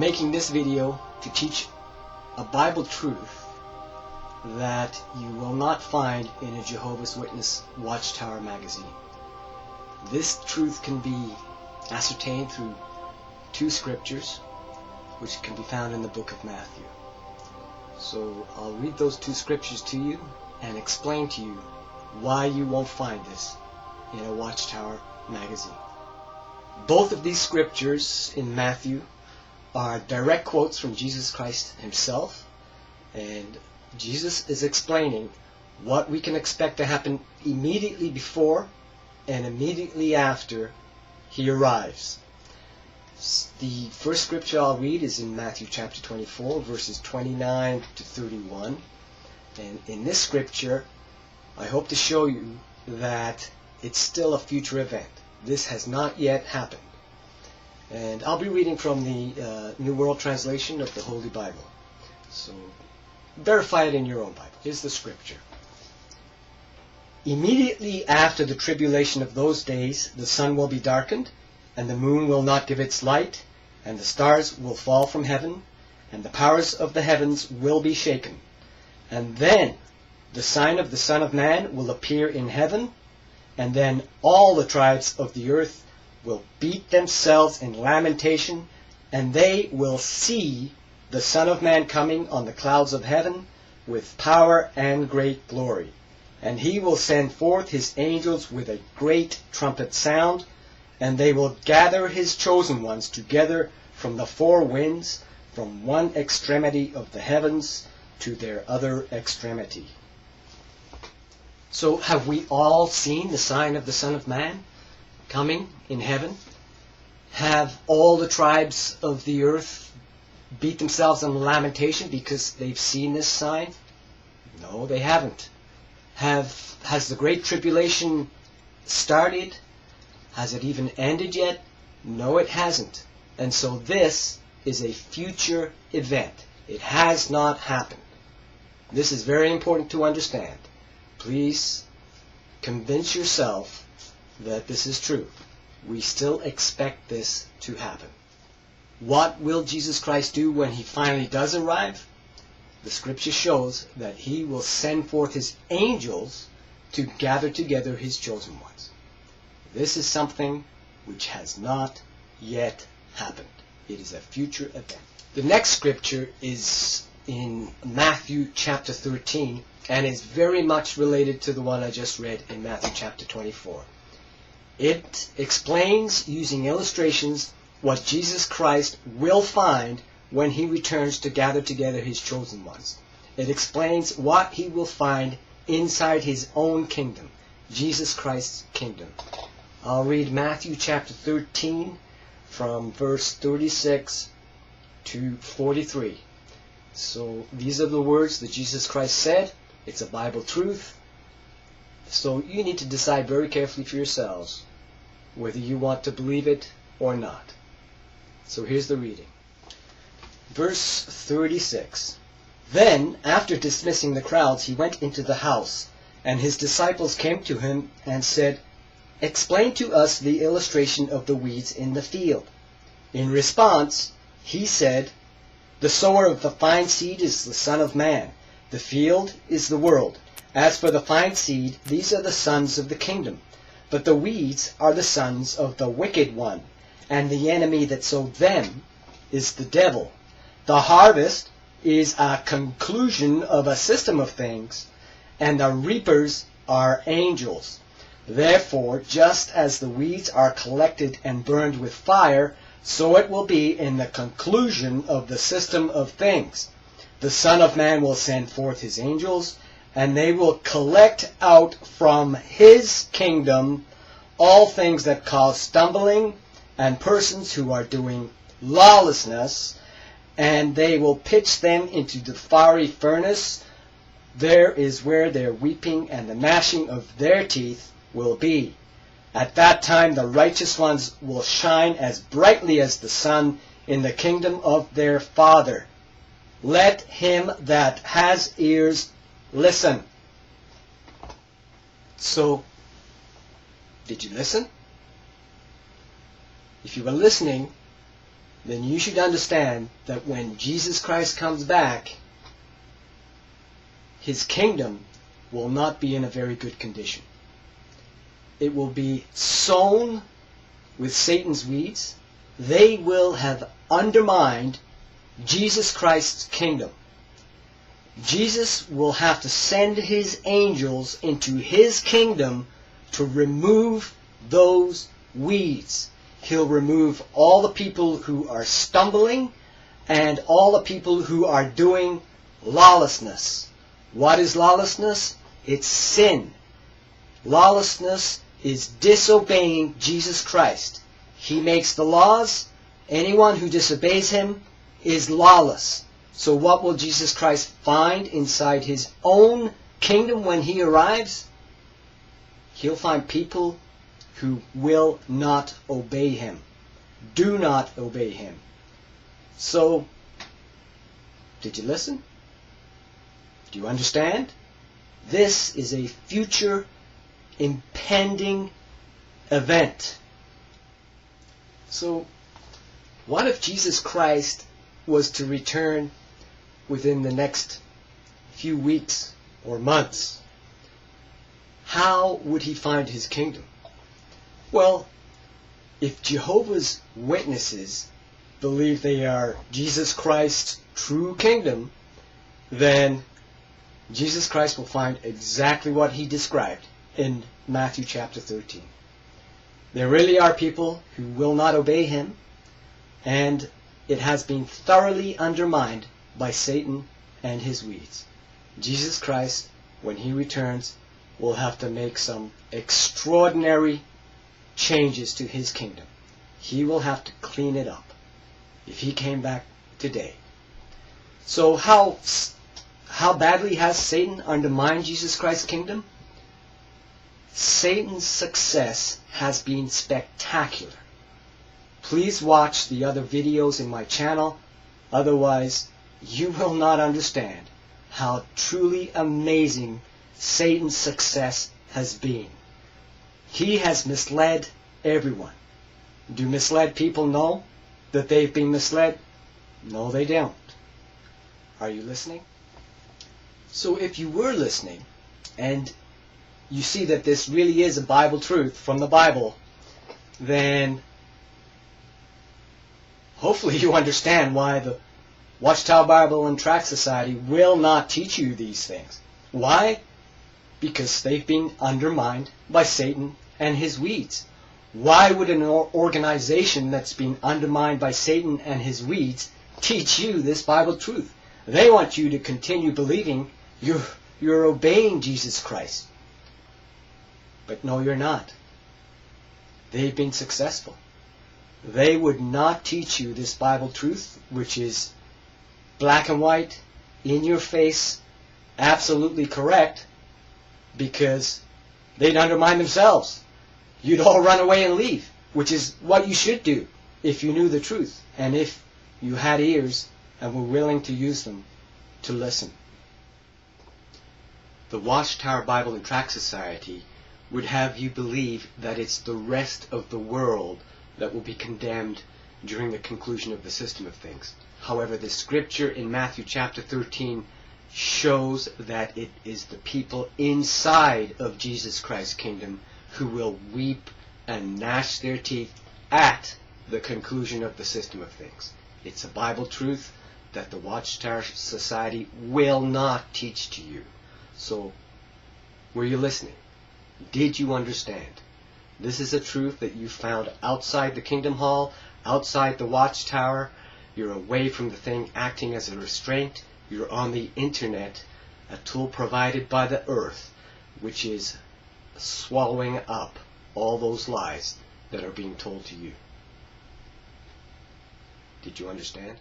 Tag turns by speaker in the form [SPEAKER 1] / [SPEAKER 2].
[SPEAKER 1] making this video to teach a Bible truth that you will not find in a Jehovah's Witness Watchtower Magazine. This truth can be ascertained through two scriptures which can be found in the book of Matthew. So I'll read those two scriptures to you and explain to you why you won't find this in a Watchtower magazine. Both of these scriptures in Matthew are direct quotes from Jesus Christ himself, and Jesus is explaining what we can expect to happen immediately before and immediately after he arrives. The first scripture I'll read is in Matthew chapter 24, verses 29 to 31. And in this scripture, I hope to show you that it's still a future event. This has not yet happened. And I'll be reading from the New World Translation of the Holy Bible. So verify it in your own Bible. Here's the scripture. Immediately after the tribulation of those days, the sun will be darkened, and the moon will not give its light, and the stars will fall from heaven, and the powers of the heavens will be shaken. And then the sign of the Son of Man will appear in heaven, and then all the tribes of the earth will beat themselves in lamentation, and they will see the Son of Man coming on the clouds of heaven with power and great glory. And he will send forth his angels with a great trumpet sound, and they will gather his chosen ones together from the four winds, from one extremity of the heavens to their other extremity. So have we all seen the sign of the Son of Man coming in heaven? Have all the tribes of the earth beat themselves in lamentation because they've seen this sign? No, they haven't. Has the Great Tribulation started? Has it even ended yet? No, it hasn't. And so this is a future event. It has not happened. This is very important to understand. Please convince yourself that this is true. We still expect this to happen. What will Jesus Christ do when he finally does arrive? The scripture shows that he will send forth his angels to gather together his chosen ones. This is something which has not yet happened. It is a future event. The next scripture is in Matthew chapter 13 and is very much related to the one I just read in Matthew chapter 24. It explains using illustrations what Jesus Christ will find when he returns to gather together his chosen ones. It explains what he will find inside his own kingdom, Jesus Christ's kingdom. I'll read Matthew chapter 13 from verse 36 to 43. So these are the words that Jesus Christ said. It's a Bible truth. So you need to decide very carefully for yourselves whether you want to believe it or not. So here's the reading. Verse 36. Then, after dismissing the crowds, he went into the house, and his disciples came to him and said, "Explain to us the illustration of the weeds in the field." In response, he said, "The sower of the fine seed is the Son of Man. The field is the world. As for the fine seed, these are the sons of the kingdom. But the weeds are the sons of the wicked one, and the enemy that sowed them is the devil. The harvest is a conclusion of a system of things, and the reapers are angels. Therefore, just as the weeds are collected and burned with fire, so it will be in the conclusion of the system of things. The Son of Man will send forth his angels, and they will collect out from his kingdom all things that cause stumbling and persons who are doing lawlessness, and they will pitch them into the fiery furnace. There is where their weeping and the gnashing of their teeth will be. At that time the righteous ones will shine as brightly as the sun in the kingdom of their Father. Let him that has ears listen." So, did you listen? If you were listening, then you should understand that when Jesus Christ comes back, his kingdom will not be in a very good condition. It will be sown with Satan's weeds. They will have undermined Jesus Christ's kingdom. Jesus will have to send his angels into his kingdom to remove those weeds. He'll remove all the people who are stumbling and all the people who are doing lawlessness. What is lawlessness? It's sin. Lawlessness is disobeying Jesus Christ. He makes the laws. Anyone who disobeys him is lawless. So what will Jesus Christ find inside his own kingdom when he arrives? He'll find people who will not obey him. Do not obey him. So, did you listen? Do you understand? This is a future impending event. So, what if Jesus Christ was to return within the next few weeks or months? How would he find his kingdom? Well, if Jehovah's Witnesses believe they are Jesus Christ's true kingdom, then Jesus Christ will find exactly what he described in Matthew chapter 13. There really are people who will not obey him, and it has been thoroughly undermined by Satan and his weeds. Jesus Christ, when he returns, will have to make some extraordinary changes to his kingdom. He will have to clean it up if he came back today. So how badly has Satan undermined Jesus Christ's kingdom? Satan's success has been spectacular. Please watch the other videos in my channel, otherwise you will not understand how truly amazing Satan's success has been. He has misled everyone. Do misled people know that they've been misled? No, they don't. Are you listening? So if you were listening, and you see that this really is a Bible truth from the Bible, then hopefully you understand why the Watchtower Bible and Tract Society will not teach you these things. Why? Because they've been undermined by Satan and his weeds. Why would an organization that's been undermined by Satan and his weeds teach you this Bible truth? They want you to continue believing you're obeying Jesus Christ. But no, you're not. They've been successful. They would not teach you this Bible truth, which is black and white, in your face, absolutely correct, because they'd undermine themselves. You'd all run away and leave, which is what you should do if you knew the truth, and if you had ears and were willing to use them to listen. The Watchtower Bible and Tract Society would have you believe that it's the rest of the world that will be condemned during the conclusion of the system of things. However, the scripture in Matthew chapter 13 shows that it is the people inside of Jesus Christ's kingdom who will weep and gnash their teeth at the conclusion of the system of things. It's a Bible truth that the Watchtower Society will not teach to you. So, were you listening? Did you understand? This is a truth that you found outside the Kingdom Hall, outside the Watchtower. You're away from the thing acting as a restraint. You're on the internet, a tool provided by the earth, which is swallowing up all those lies that are being told to you. Did you understand?